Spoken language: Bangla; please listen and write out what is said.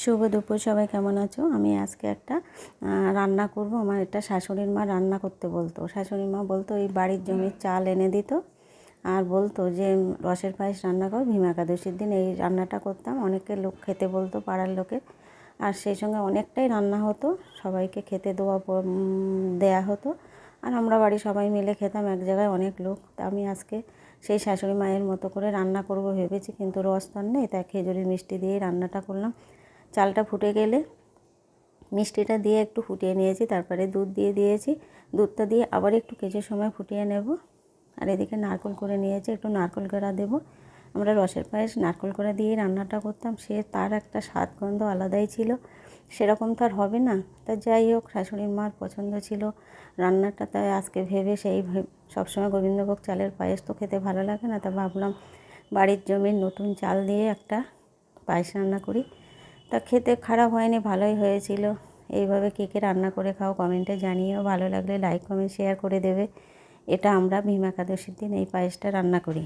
শুভ দুপুর, সবাই কেমন আছো? আমি আজকে একটা রান্না করব। আমার এটা শাশুড়ির মা রান্না করতে বলতো। শাশুড়ির মা বলতো এই বাড়ির জমির চাল এনে দিত আর বলতো যে রসের পায়েস রান্না কর, ভীমা একাদশীর দিন এই রান্নাটা করতাম। অনেকে লোক খেতে বলতো, পাড়ার লোকে, আর সেই সঙ্গে অনেকটাই রান্না হতো, সবাইকে খেতে দেয়া হতো। আর আমরা বাড়ির সবাই মিলে খেতাম, এক জায়গায় অনেক লোক। তা আমি আজকে সেই শাশুড়ি মায়ের মতো করে রান্না করব ভেবেছি, কিন্তু রস তো আর নেই, তাই খেজুরি মিষ্টি দিয়েই রান্নাটা করলাম। চালটা ফুটে গেলে মিষ্টিটা দিয়ে একটু ফুটিয়ে নিয়েছি, তারপরে দুধ দিয়ে দিয়েছি। দুধটা দিয়ে আবার একটু কিছু সময় ফুটিয়ে নেব। আর এদিকে নারকেল করে নিয়েছি, একটু নারকেল কোড়া দেবো। আমরা রসের পায়েস নারকেল কোড়া দিয়েই রান্নাটা করতাম, তার একটা স্বাদ গন্ধ আলাদাই ছিল। সেরকম তো আর হবে না। তা যাই হোক, শাশুড়ির মার পছন্দ ছিল রান্নাটা, তাই আজকে ভেবে সবসময় গোবিন্দভোগ চালের পায়েস তো খেতে ভালো লাগে না, তা ভাবলাম বাড়ির জমির নতুন চাল দিয়ে একটা পায়েস রান্না করি। তা খেতে খারাপ হয়নি, ভালোই হয়েছিল। এইভাবে কে কে রান্না করে খাও কমেন্টে জানিও। ভালো লাগলে লাইক কমেন্ট শেয়ার করে দেবে। এটা আমরা ভীম একাদশীর দিন এই পায়েসটা রান্না করি।